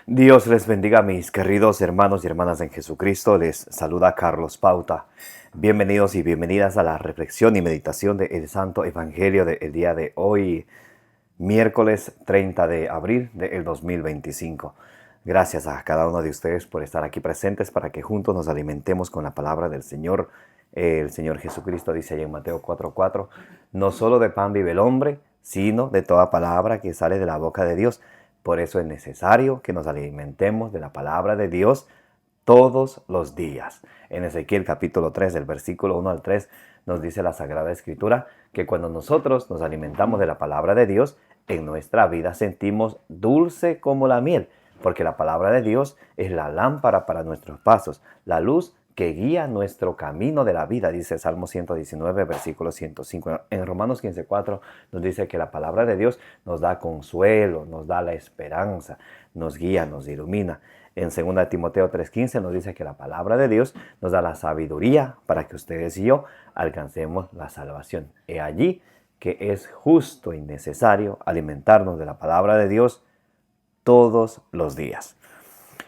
Dios les bendiga, mis queridos hermanos y hermanas en Jesucristo. Les saluda Carlos Pauta. Bienvenidos y bienvenidas a la reflexión y meditación del Santo Evangelio del día de hoy, miércoles 30 de abril del 2025. Gracias a cada uno de ustedes por estar aquí presentes para que juntos nos alimentemos con la palabra del Señor. El Señor Jesucristo dice ahí en Mateo 4:4, no solo de pan vive el hombre, sino de toda palabra que sale de la boca de Dios. Por eso es necesario que nos alimentemos de la palabra de Dios todos los días. En Ezequiel capítulo 3, del versículo 1 al 3, nos dice la Sagrada Escritura que cuando nosotros nos alimentamos de la palabra de Dios, en nuestra vida sentimos dulce como la miel, porque la palabra de Dios es la lámpara para nuestros pasos, la luz que guía nuestro camino de la vida, dice Salmo 119, versículo 105. En Romanos 15:4 nos dice que la palabra de Dios nos da consuelo, nos da la esperanza, nos guía, nos ilumina. En 2 Timoteo 3:15 nos dice que la palabra de Dios nos da la sabiduría para que ustedes y yo alcancemos la salvación. He allí que es justo y necesario alimentarnos de la palabra de Dios todos los días.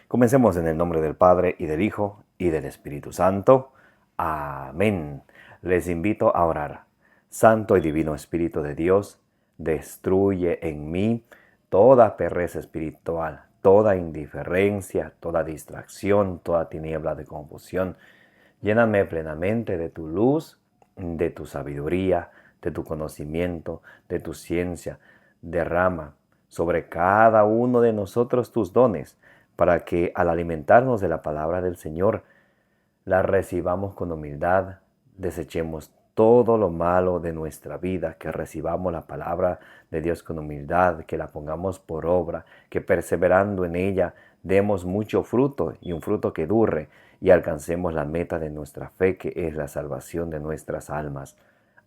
Comencemos en el nombre del Padre, y del Hijo, y del Espíritu Santo. Amén. Les invito a orar. Santo y divino Espíritu de Dios, destruye en mí toda pereza espiritual, toda indiferencia, toda distracción, toda tiniebla de confusión. Lléname plenamente de tu luz, de tu sabiduría, de tu conocimiento, de tu ciencia. Derrama sobre cada uno de nosotros tus dones, para que al alimentarnos de la palabra del Señor, la recibamos con humildad, desechemos todo lo malo de nuestra vida, que recibamos la palabra de Dios con humildad, que la pongamos por obra, que perseverando en ella demos mucho fruto y un fruto que dure y alcancemos la meta de nuestra fe, que es la salvación de nuestras almas.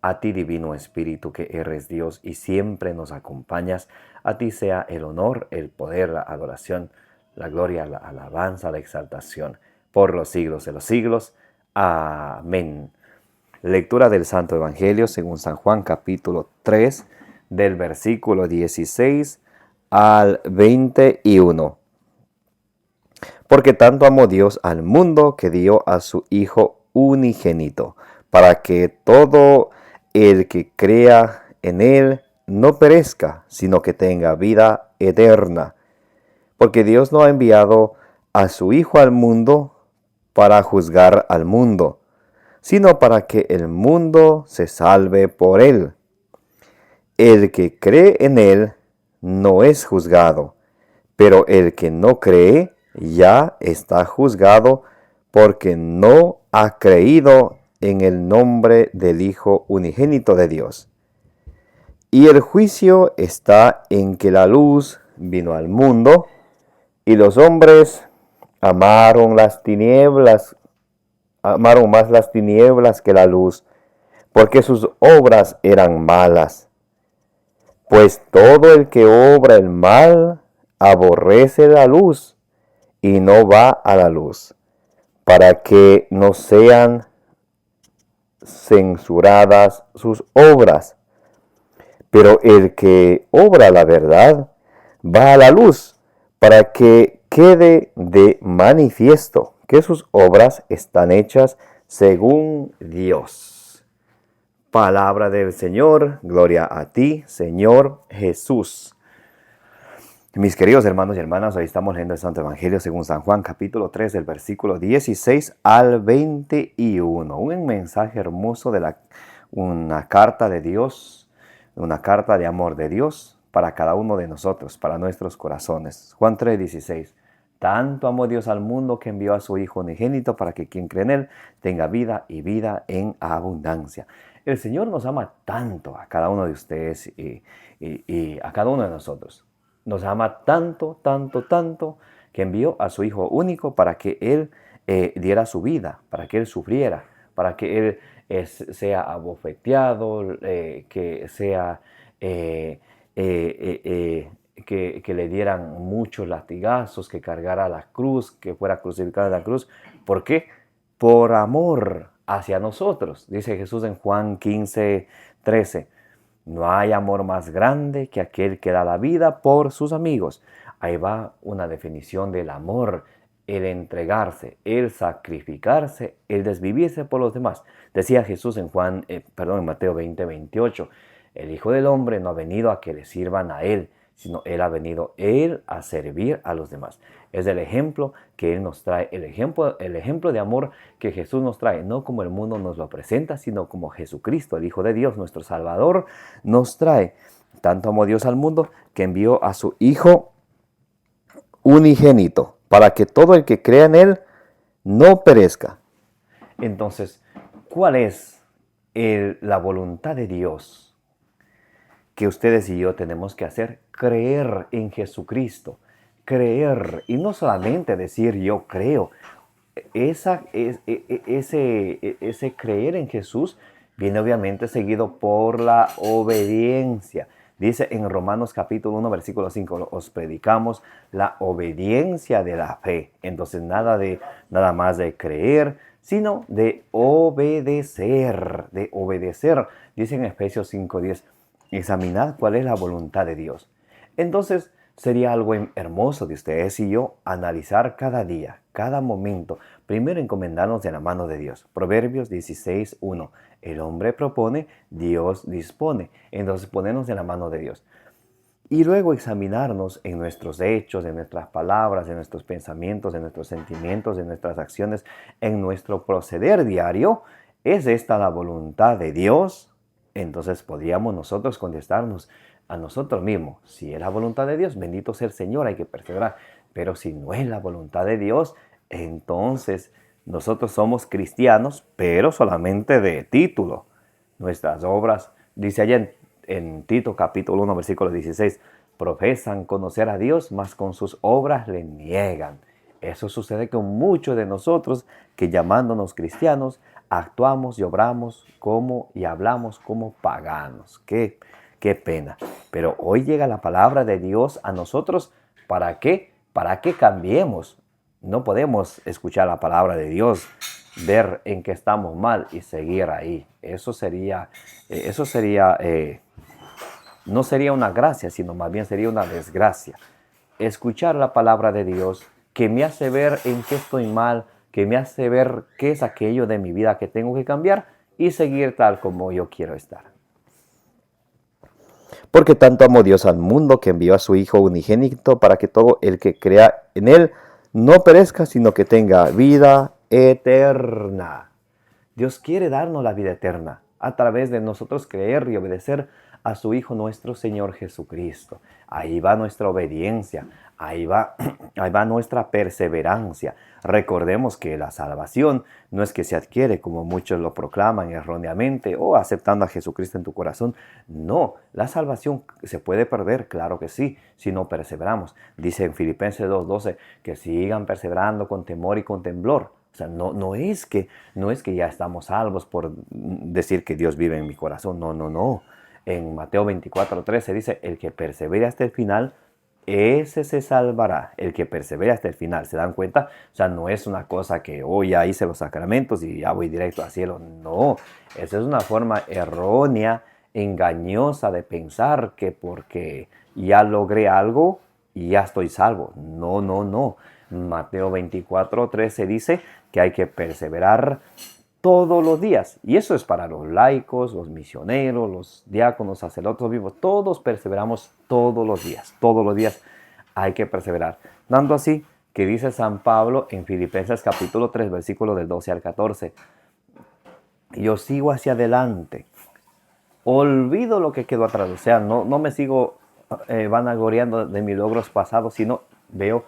A ti, Divino Espíritu, que eres Dios y siempre nos acompañas, a ti sea el honor, el poder, la adoración, la gloria, la alabanza, la exaltación, por los siglos de los siglos. Amén. Lectura del Santo Evangelio según San Juan capítulo 3, del versículo 16 al 21. Porque tanto amó Dios al mundo que dio a su Hijo unigénito, para que todo el que crea en Él no perezca, sino que tenga vida eterna. Porque Dios no ha enviado a su Hijo al mundo para juzgar al mundo, sino para que el mundo se salve por Él. El que cree en Él no es juzgado, pero el que no cree ya está juzgado, porque no ha creído en el nombre del Hijo unigénito de Dios. Y el juicio está en que la luz vino al mundo, y los hombres amaron más las tinieblas que la luz, porque sus obras eran malas. Pues todo el que obra el mal aborrece la luz y no va a la luz, para que no sean censuradas sus obras. Pero el que obra la verdad va a la luz, para que quede de manifiesto que sus obras están hechas según Dios. Palabra del Señor, gloria a ti, Señor Jesús. Mis queridos hermanos y hermanas, hoy estamos leyendo el Santo Evangelio según San Juan, capítulo 3, del versículo 16 al 21. Un mensaje hermoso de una carta de Dios, una carta de amor de Dios para cada uno de nosotros, para nuestros corazones. Juan 3:16. Tanto amó Dios al mundo que envió a su Hijo unigénito para que quien cree en Él tenga vida y vida en abundancia. El Señor nos ama tanto a cada uno de ustedes y a cada uno de nosotros. Nos ama tanto, tanto, tanto, que envió a su Hijo único para que Él diera su vida, para que Él sufriera, para que Él sea abofeteado, que sea... que le dieran muchos latigazos, que cargara la cruz, que fuera crucificado en la cruz. ¿Por qué? Por amor hacia nosotros. Dice Jesús en Juan 15:13. No hay amor más grande que aquel que da la vida por sus amigos. Ahí va una definición del amor, el entregarse, el sacrificarse, el desvivirse por los demás. Decía Jesús en en Mateo 20:28, el Hijo del Hombre no ha venido a que le sirvan a Él, sino Él ha venido a servir a los demás. Es el ejemplo que Él nos trae, el ejemplo de amor que Jesús nos trae, no como el mundo nos lo presenta, sino como Jesucristo, el Hijo de Dios, nuestro Salvador, nos trae. Tanto amó Dios al mundo que envió a su Hijo unigénito, para que todo el que crea en Él no perezca. Entonces, ¿cuál es la voluntad de Dios que ustedes y yo tenemos que hacer? Creer en Jesucristo. Creer, y no solamente decir yo creo. Ese creer en Jesús viene obviamente seguido por la obediencia. Dice en Romanos capítulo 1, versículo 5, os predicamos la obediencia de la fe. Entonces nada más de creer, sino de obedecer, Dice en Efesios 5:10, examinad cuál es la voluntad de Dios. Entonces sería algo hermoso de ustedes y yo analizar cada día, cada momento, primero encomendarnos de la mano de Dios. Proverbios 16:1. El hombre propone, Dios dispone. Entonces ponernos de la mano de Dios. Y luego examinarnos en nuestros hechos, en nuestras palabras, en nuestros pensamientos, en nuestros sentimientos, en nuestras acciones, en nuestro proceder diario. ¿Es esta la voluntad de Dios? Entonces podríamos nosotros contestarnos a nosotros mismos. Si es la voluntad de Dios, bendito sea el Señor, hay que perseverar. Pero si no es la voluntad de Dios, entonces nosotros somos cristianos, pero solamente de título. Nuestras obras, dice allá en Tito capítulo 1, versículo 16, profesan conocer a Dios, mas con sus obras le niegan. Eso sucede con muchos de nosotros que llamándonos cristianos, actuamos y obramos y hablamos como paganos. Qué pena. Pero hoy llega la palabra de Dios a nosotros. ¿Para qué? Para que cambiemos. No podemos escuchar la palabra de Dios, ver en qué estamos mal y seguir ahí. No sería una gracia, sino más bien sería una desgracia. Escuchar la palabra de Dios que me hace ver en qué estoy mal, que me hace ver qué es aquello de mi vida que tengo que cambiar y seguir tal como yo quiero estar. Porque tanto amó Dios al mundo que envió a su Hijo unigénito para que todo el que crea en Él no perezca, sino que tenga vida eterna. Dios quiere darnos la vida eterna a través de nosotros creer y obedecer a su Hijo nuestro Señor Jesucristo. Ahí va nuestra obediencia, ahí va nuestra perseverancia. Recordemos que la salvación no es que se adquiere como muchos lo proclaman erróneamente o aceptando a Jesucristo en tu corazón. No, la salvación se puede perder, claro que sí, si no perseveramos. Dice en Filipenses 2:12 que sigan perseverando con temor y con temblor. O sea, no es que ya estamos salvos por decir que Dios vive en mi corazón. No. En Mateo 24:13 dice, el que persevere hasta el final, ese se salvará. El que persevere hasta el final. ¿Se dan cuenta? O sea, no es una cosa que ya hice los sacramentos y ya voy directo al cielo. No, esa es una forma errónea, engañosa de pensar que porque ya logré algo y ya estoy salvo. No. Mateo 24:13 dice que hay que perseverar todos los días. Y eso es para los laicos, los misioneros, los diáconos, sacerdotes vivos. Todos perseveramos todos los días. Todos los días hay que perseverar. Dando así que dice San Pablo en Filipenses capítulo 3, versículos del 12 al 14. Yo sigo hacia adelante. Olvido lo que quedó atrás. O sea, no me sigo vanagloriando de mis logros pasados, sino veo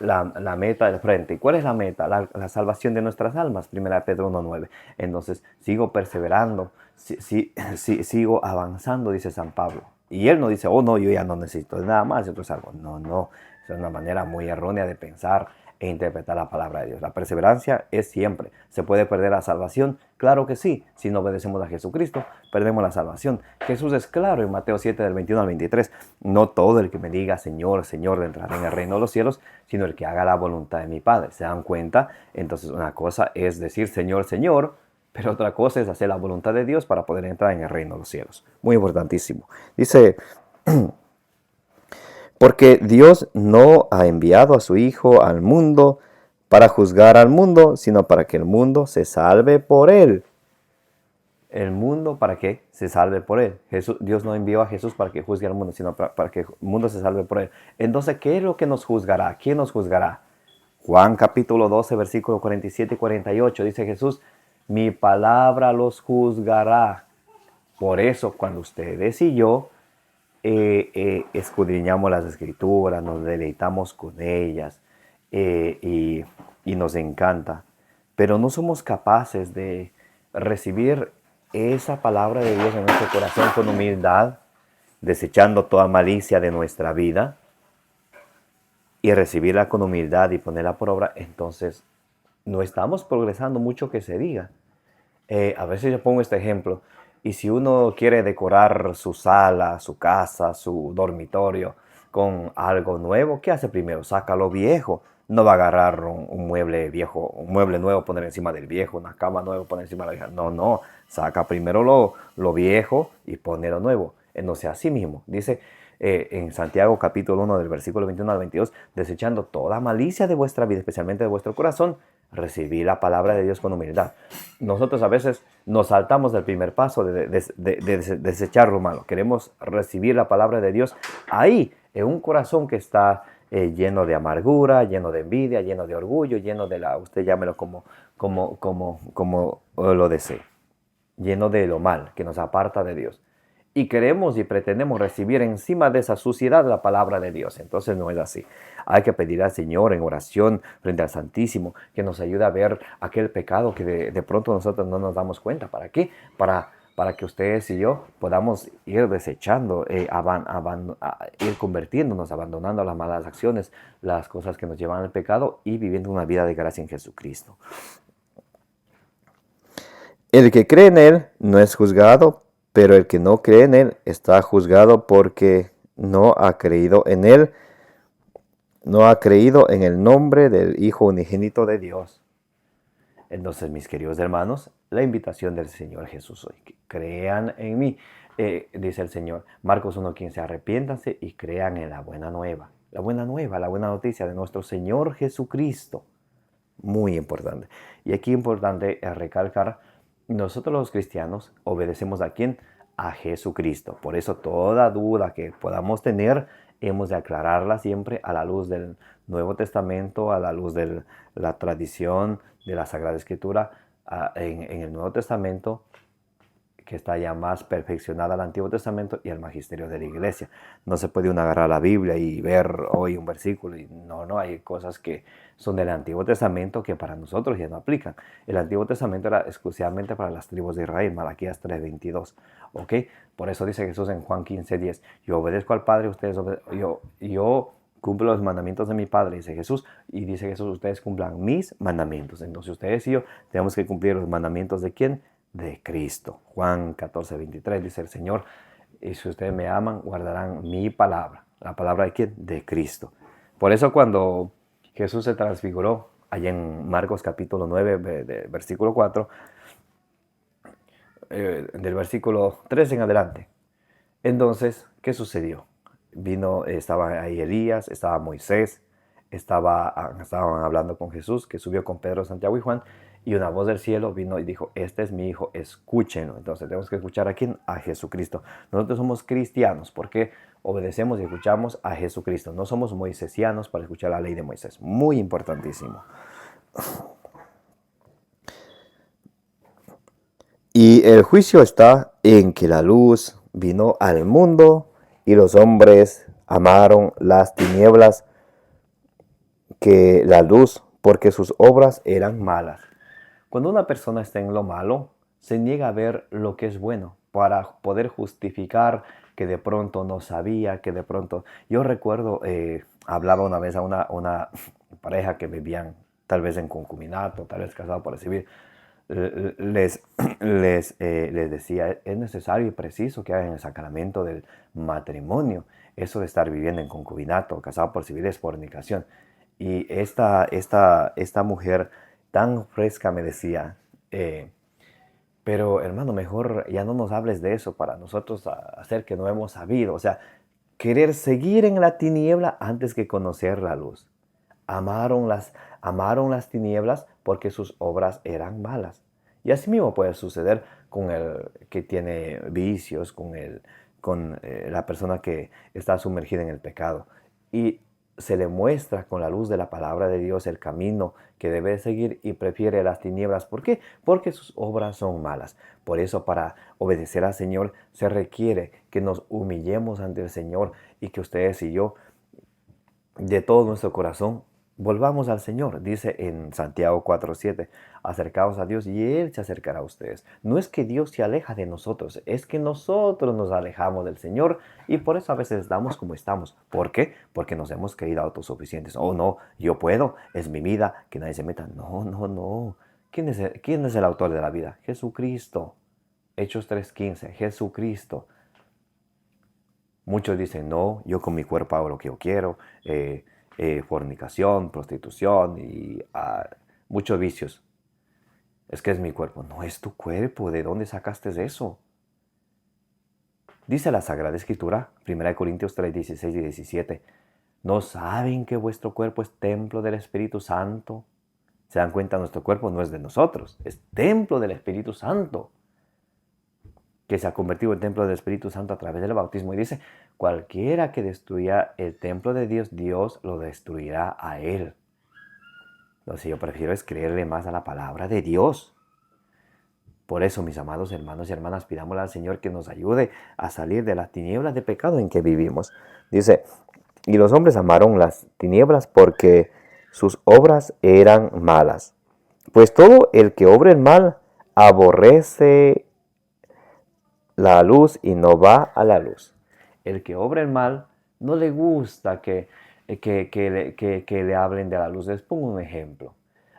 la meta del frente. ¿Y cuál es la meta? La salvación de nuestras almas. 1 Pedro 1:9. Entonces, sigo perseverando, sigo avanzando, dice San Pablo. Y él no dice, no, yo ya no necesito nada más, yo estoy salvo. No. Es una manera muy errónea de pensar e interpretar la palabra de Dios. La perseverancia es siempre. ¿Se puede perder la salvación? Claro que sí. Si no obedecemos a Jesucristo, perdemos la salvación. Jesús es claro en Mateo 7, del 21 al 23. No todo el que me diga Señor, Señor, entrará en el reino de los cielos, sino el que haga la voluntad de mi Padre. ¿Se dan cuenta? Entonces una cosa es decir Señor, Señor, pero otra cosa es hacer la voluntad de Dios para poder entrar en el reino de los cielos. Muy importantísimo. Dice, Porque Dios no ha enviado a su Hijo al mundo para juzgar al mundo, sino para que el mundo se salve por él. El mundo para que se salve por él. Dios no envió a Jesús para que juzgue al mundo, sino para que el mundo se salve por él. Entonces, ¿qué es lo que nos juzgará? ¿Quién nos juzgará? Juan capítulo 12, versículo 47 y 48, dice Jesús, mi palabra los juzgará. Por eso, cuando ustedes y yo escudriñamos las escrituras, nos deleitamos con ellas y nos encanta, pero no somos capaces de recibir esa palabra de Dios en nuestro corazón con humildad, desechando toda malicia de nuestra vida y recibirla con humildad y ponerla por obra, entonces no estamos progresando mucho que se diga. A veces yo pongo este ejemplo, y si uno quiere decorar su sala, su casa, su dormitorio con algo nuevo, ¿qué hace primero? Saca lo viejo. No va a agarrar un mueble viejo, un mueble nuevo, poner encima del viejo, una cama nueva, poner encima de la vieja. No, no. Saca primero lo viejo y pone lo nuevo. Entonces, así mismo, dice en Santiago capítulo 1 del versículo 21 al 22, desechando toda malicia de vuestra vida, especialmente de vuestro corazón, recibí la palabra de Dios con humildad. Nosotros a veces nos saltamos del primer paso de desechar lo malo. Queremos recibir la palabra de Dios ahí, en un corazón que está lleno de amargura, lleno de envidia, lleno de orgullo, lleno de usted llámelo como lo desee, lleno de lo mal que nos aparta de Dios. Y queremos y pretendemos recibir encima de esa suciedad la palabra de Dios. Entonces no es así. Hay que pedir al Señor en oración frente al Santísimo que nos ayude a ver aquel pecado que de pronto nosotros no nos damos cuenta. ¿Para qué? Para que ustedes y yo podamos ir desechando, ir convirtiéndonos, abandonando las malas acciones, las cosas que nos llevan al pecado y viviendo una vida de gracia en Jesucristo. El que cree en Él no es juzgado, pero el que no cree en Él está juzgado porque no ha creído en Él, no ha creído en el nombre del Hijo unigénito de Dios. Entonces, mis queridos hermanos, la invitación del Señor Jesús hoy, que crean en mí, dice el Señor, Marcos 1:15, arrepiéntanse y crean en la buena nueva, la buena noticia de nuestro Señor Jesucristo. Muy importante. Y aquí importante es recalcar, nosotros los cristianos obedecemos ¿a quién? A Jesucristo. Por eso toda duda que podamos tener, hemos de aclararla siempre a la luz del Nuevo Testamento, a la luz de la tradición de la Sagrada Escritura en el Nuevo Testamento, que está ya más perfeccionada al Antiguo Testamento y al magisterio de la Iglesia. No se puede uno agarrar la Biblia y ver hoy un versículo. Y no, hay cosas que son del Antiguo Testamento que para nosotros ya no aplican. El Antiguo Testamento era exclusivamente para las tribus de Israel, Malaquías 3:22. ¿Ok? Por eso dice Jesús en Juan 15:10, yo obedezco al Padre, ustedes yo cumplo los mandamientos de mi Padre, dice Jesús, y dice Jesús, ustedes cumplan mis mandamientos. Entonces ustedes y yo tenemos que cumplir los mandamientos ¿de quién? De Cristo. Juan 14:23 dice el Señor, y si ustedes me aman, guardarán mi palabra. ¿La palabra de quién? De Cristo. Por eso cuando Jesús se transfiguró, allá en Marcos capítulo 9, versículo 4, del versículo 3 en adelante. Entonces, ¿qué sucedió? Estaba ahí Elías, estaba Moisés, estaban hablando con Jesús, que subió con Pedro, Santiago y Juan, y una voz del cielo vino y dijo, este es mi hijo, escúchenlo. Entonces tenemos que escuchar a quién, a Jesucristo. Nosotros somos cristianos porque obedecemos y escuchamos a Jesucristo. No somos moisesianos para escuchar la ley de Moisés. Muy importantísimo. Y el juicio está en que la luz vino al mundo y los hombres amaron las tinieblas que la luz, porque sus obras eran malas. Cuando una persona está en lo malo, se niega a ver lo que es bueno para poder justificar que de pronto no sabía, que de pronto... Yo recuerdo, hablaba una vez a una pareja que vivían tal vez en concubinato, tal vez casado por civil, les decía, es necesario y preciso que hagan el sacramento del matrimonio. Eso de estar viviendo en concubinato, casado por civil, es fornicación. Y esta mujer tan fresca me decía, pero hermano, mejor ya no nos hables de eso para nosotros hacer que no hemos sabido. O sea, querer seguir en la tiniebla antes que conocer la luz. Amaron las tinieblas porque sus obras eran malas. Y así mismo puede suceder con el que tiene vicios, con la persona que está sumergida en el pecado. Y se le muestra con la luz de la palabra de Dios el camino que debe seguir y prefiere las tinieblas. ¿Por qué? Porque sus obras son malas. Por eso, para obedecer al Señor se requiere que nos humillemos ante el Señor y que ustedes y yo, de todo nuestro corazón, volvamos al Señor. Dice en Santiago 4:7, acercaos a Dios y Él se acercará a ustedes. No es que Dios se aleja de nosotros, es que nosotros nos alejamos del Señor y por eso a veces estamos como estamos. ¿Por qué? Porque nos hemos creído autosuficientes. Oh, no, yo puedo, es mi vida, que nadie se meta. No, no, no. ¿Quién es el autor de la vida? Jesucristo. Hechos 3:15, Jesucristo. Muchos dicen, no, yo con mi cuerpo hago lo que yo quiero, fornicación, prostitución y muchos vicios. Es que es mi cuerpo. No es tu cuerpo. ¿De dónde sacaste eso? Dice la Sagrada Escritura, 1 Corintios 3, 16 y 17. ¿No saben que vuestro cuerpo es templo del Espíritu Santo? ¿Se dan cuenta? Nuestro cuerpo no es de nosotros, es templo del Espíritu Santo, que se ha convertido en templo del Espíritu Santo a través del bautismo. Y dice, cualquiera que destruya el templo de Dios, Dios lo destruirá a él. Entonces yo prefiero es creerle más a la palabra de Dios. Por eso, mis amados hermanos y hermanas, pidámosle al Señor que nos ayude a salir de las tinieblas de pecado en que vivimos. Dice, y los hombres amaron las tinieblas porque sus obras eran malas. Pues todo el que obra el mal aborrece la luz y no va a la luz. El que obra el mal no le gusta que le hablen de la luz. Les pongo un ejemplo.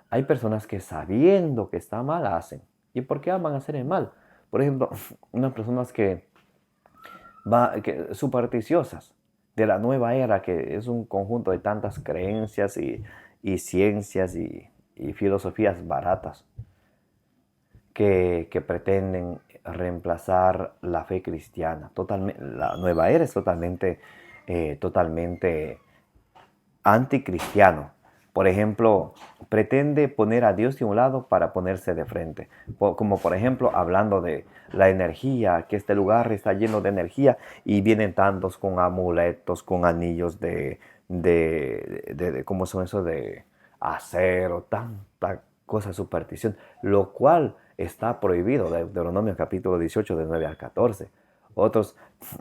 Hay personas que sabiendo que está mal hacen. ¿Y por qué aman hacer el mal? Por ejemplo, unas personas que supersticiosas de la nueva era, que es un conjunto de tantas creencias y ciencias y filosofías baratas que pretenden reemplazar la fe cristiana. La nueva era es totalmente anticristiano. Por ejemplo, pretende poner a Dios de un lado para ponerse de frente. Como por ejemplo, hablando de la energía, que este lugar está lleno de energía y vienen tantos con amuletos, con anillos ¿cómo son eso? De acero, tanta cosa superstición, lo cual está prohibido, de Deuteronomio capítulo 18, de 9 al 14. Otros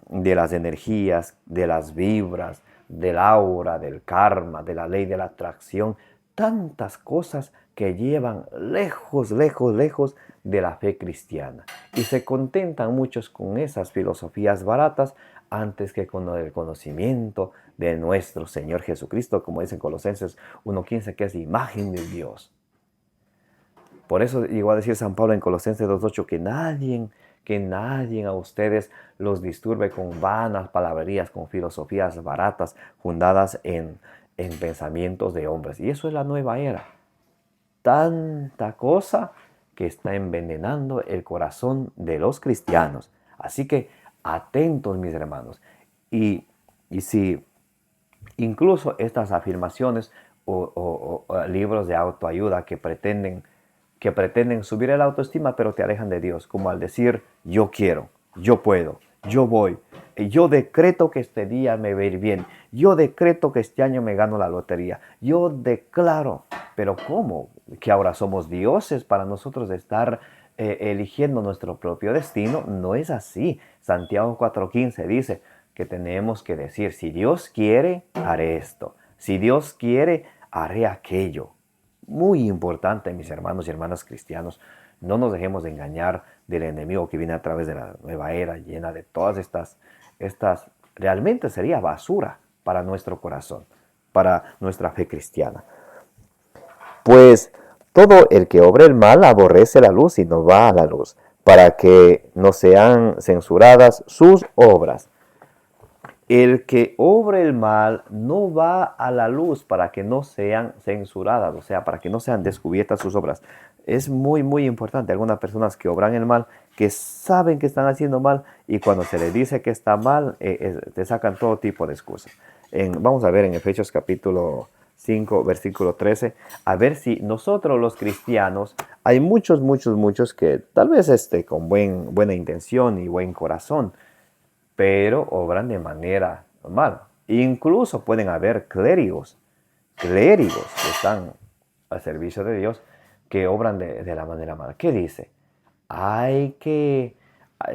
de las energías, de las vibras, del aura, del karma, de la ley de la atracción, tantas cosas que llevan lejos, lejos, lejos de la fe cristiana. Y se contentan muchos con esas filosofías baratas antes que con el conocimiento de nuestro Señor Jesucristo, como dice en Colosenses 1:15, que es imagen de Dios. Por eso llegó a decir San Pablo en Colosenses 2:8 que nadie a ustedes los disturbe con vanas palabrerías, con filosofías baratas fundadas en pensamientos de hombres. Y eso es la nueva era. Tanta cosa que está envenenando el corazón de los cristianos. Así que atentos, mis hermanos. Y si incluso estas afirmaciones o libros de autoayuda que pretenden subir el autoestima, pero te alejan de Dios, como al decir, yo quiero, yo puedo, yo voy, yo decreto que este día me va a ir bien, yo decreto que este año me gano la lotería, yo declaro, pero ¿cómo? Que ahora somos dioses para nosotros estar eligiendo nuestro propio destino. No es así. Santiago 4:15 dice que tenemos que decir, si Dios quiere, haré esto, si Dios quiere, haré aquello. Muy importante, mis hermanos y hermanas cristianos, no nos dejemos de engañar del enemigo que viene a través de la nueva era, llena de todas estas realmente sería basura para nuestro corazón, para nuestra fe cristiana. Pues todo el que obra el mal aborrece la luz y no va a la luz, para que no sean censuradas sus obras. el que obra el mal no va a la luz para que no sean censuradas, o sea, para que no sean descubiertas sus obras. Es muy, muy importante. Algunas personas que obran el mal, que saben que están haciendo mal y cuando se les dice que está mal, te sacan todo tipo de excusas. Vamos a ver en Efesios capítulo 5, versículo 13, a ver si nosotros los cristianos, hay muchos que tal vez con buena intención y buen corazón, pero obran de manera mal. Incluso pueden haber clérigos que están al servicio de Dios, que obran de la manera mala. ¿Qué dice? Hay que,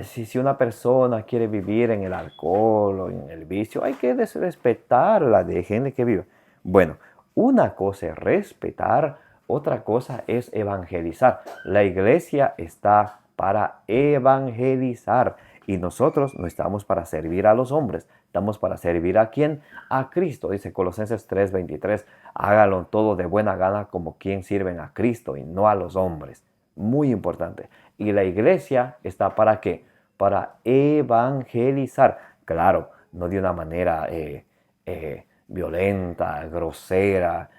si una persona quiere vivir en el alcohol o en el vicio, hay que respetarla, déjenle que viva. Bueno, una cosa es respetar, otra cosa es evangelizar. La iglesia está para evangelizar y nosotros no estamos para servir a los hombres, estamos para servir a quién, a Cristo. Dice Colosenses 3:23, hágalo todo de buena gana como quien sirven a Cristo y no a los hombres. Muy importante. Y la iglesia está para qué? Para evangelizar. Claro, no de una manera violenta, grosera,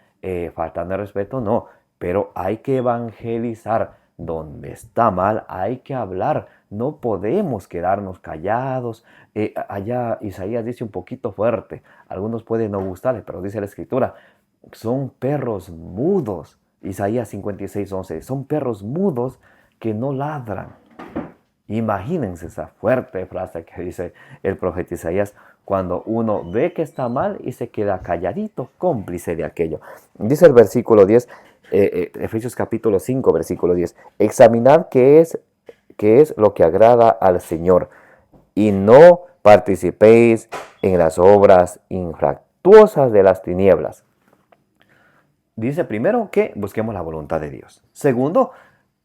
faltando de respeto, no. Pero hay que evangelizar. Donde está mal hay que hablar. No podemos quedarnos callados. Allá Isaías dice un poquito fuerte. Algunos pueden no gustarles, pero dice la escritura, son perros mudos. Isaías 56:11. Son perros mudos que no ladran. Imagínense esa fuerte frase que dice el profeta Isaías cuando uno ve que está mal y se queda calladito, cómplice de aquello. Dice el versículo 10, Efesios capítulo 5, versículo 10. Examinad qué es lo que agrada al Señor y no participéis en las obras infractuosas de las tinieblas. Dice primero que busquemos la voluntad de Dios. Segundo,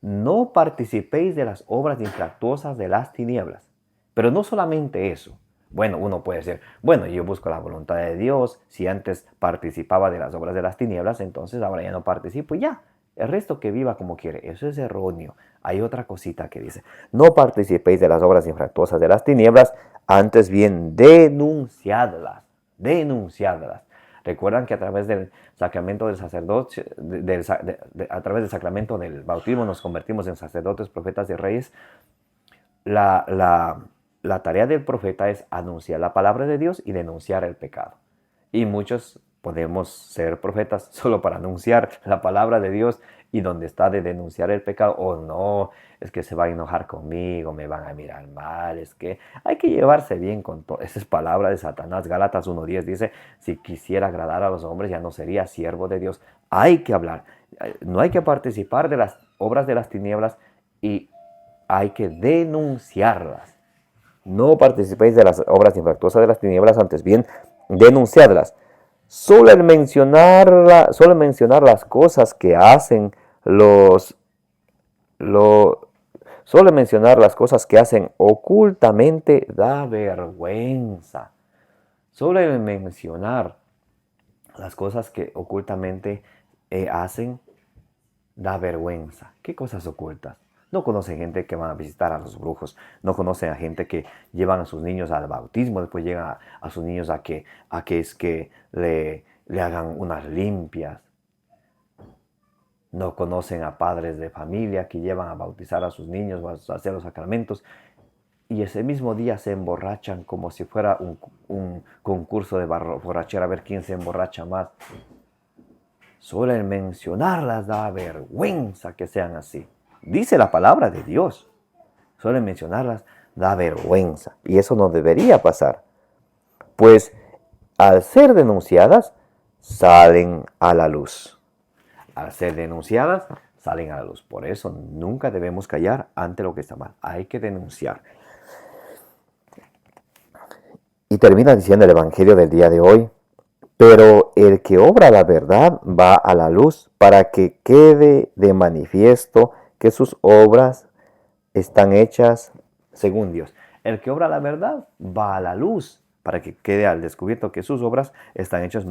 no participéis de las obras infractuosas de las tinieblas. Pero no solamente eso. Bueno, uno puede decir, bueno, yo busco la voluntad de Dios. Si antes participaba de las obras de las tinieblas, entonces ahora ya no participo y ya. El resto que viva como quiere. Eso es erróneo. Hay otra cosita que dice, no participéis de las obras infractuosas de las tinieblas, antes bien denunciadlas. Denunciadlas. Recuerdan que a través del sacramento del sacerdocio, a través del sacramento del bautismo nos convertimos en sacerdotes, profetas y reyes. La tarea del profeta es anunciar la palabra de Dios y denunciar el pecado. Y muchos podemos ser profetas solo para anunciar la palabra de Dios y donde está de denunciar el pecado, oh no, es que se va a enojar conmigo, me van a mirar mal, es que hay que llevarse bien con todo. Esa es palabra de Satanás. Gálatas 1:10 dice, si quisiera agradar a los hombres ya no sería siervo de Dios. Hay que hablar, no hay que participar de las obras de las tinieblas y hay que denunciarlas. No participéis de las obras infractuosas de las tinieblas, antes bien denunciadlas. Solo mencionar las cosas que hacen solo mencionar las cosas que hacen ocultamente da vergüenza. Solo el mencionar las cosas que ocultamente hacen da vergüenza. ¿Qué cosas ocultas? No conocen gente que van a visitar a los brujos. No conocen a gente que llevan a sus niños al bautismo. Después llegan a sus niños a que le hagan unas limpias. No conocen a padres de familia que llevan a bautizar a sus niños o a hacer los sacramentos. Y ese mismo día se emborrachan como si fuera un concurso de borrachera a ver quién se emborracha más. Solo el mencionarlas da vergüenza que sean así. Dice la palabra de Dios. Solo el mencionarlas da vergüenza. Y eso no debería pasar. Pues al ser denunciadas, salen a la luz. Al ser denunciadas, salen a la luz. Por eso nunca debemos callar ante lo que está mal. Hay que denunciar. Y termina diciendo el Evangelio del día de hoy, pero el que obra la verdad va a la luz para que quede de manifiesto que sus obras están hechas según Dios. El que obra la verdad va a la luz para que quede al descubierto que sus obras están hechas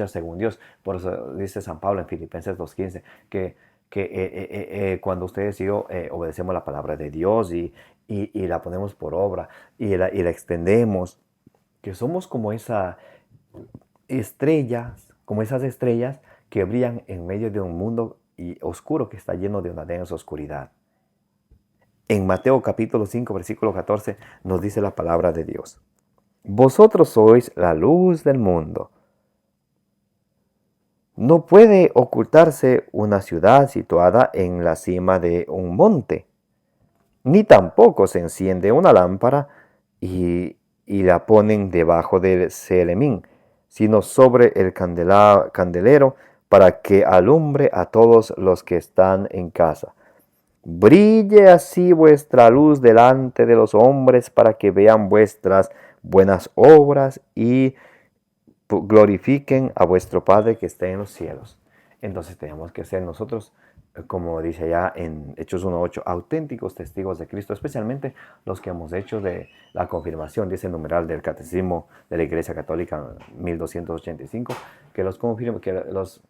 según Dios. Por eso dice San Pablo en Filipenses 2:15 que cuando ustedes y yo obedecemos la palabra de Dios y la ponemos por obra y la extendemos que somos como esa estrellas, como esas estrellas que brillan en medio de un mundo oscuro que está lleno de una densa oscuridad. En Mateo capítulo 5, versículo 14 nos dice la palabra de Dios. Vosotros sois la luz del mundo. No puede ocultarse una ciudad situada en la cima de un monte, ni tampoco se enciende una lámpara y la ponen debajo del celemín, sino sobre el candelero para que alumbre a todos los que están en casa. Brille así vuestra luz delante de los hombres para que vean vuestras buenas obras y glorifiquen a vuestro Padre que está en los cielos. Entonces tenemos que ser nosotros, como dice allá en Hechos 1.8, auténticos testigos de Cristo, especialmente los que hemos hecho de la confirmación, dice el numeral del Catecismo de la Iglesia Católica 1285, que los confirmados,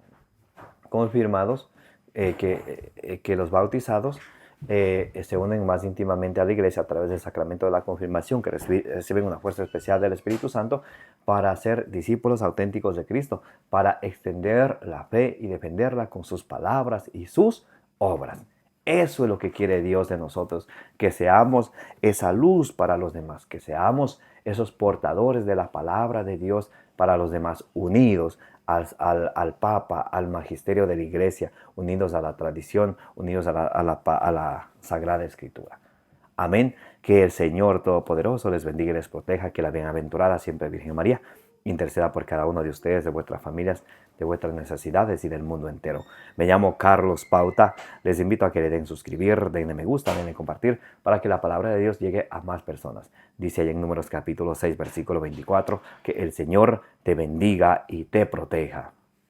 que los bautizados se unen más íntimamente a la iglesia a través del sacramento de la confirmación, que reciben una fuerza especial del Espíritu Santo para ser discípulos auténticos de Cristo, para extender la fe y defenderla con sus palabras y sus obras. Eso es lo que quiere Dios de nosotros, que seamos esa luz para los demás, que seamos esos portadores de la palabra de Dios para los demás, unidos al Papa, al magisterio de la Iglesia, unidos a la tradición, unidos a la Sagrada Escritura. Amén. Que el Señor Todopoderoso les bendiga y les proteja, que la bienaventurada siempre Virgen María interceda por cada uno de ustedes, de vuestras familias, de vuestras necesidades y del mundo entero. Me llamo Carlos Pauta. Les invito a que le den suscribir, denle me gusta, denle compartir, para que la palabra de Dios llegue a más personas. Dice ahí en Números capítulo 6, versículo 24, que el Señor te bendiga y te proteja.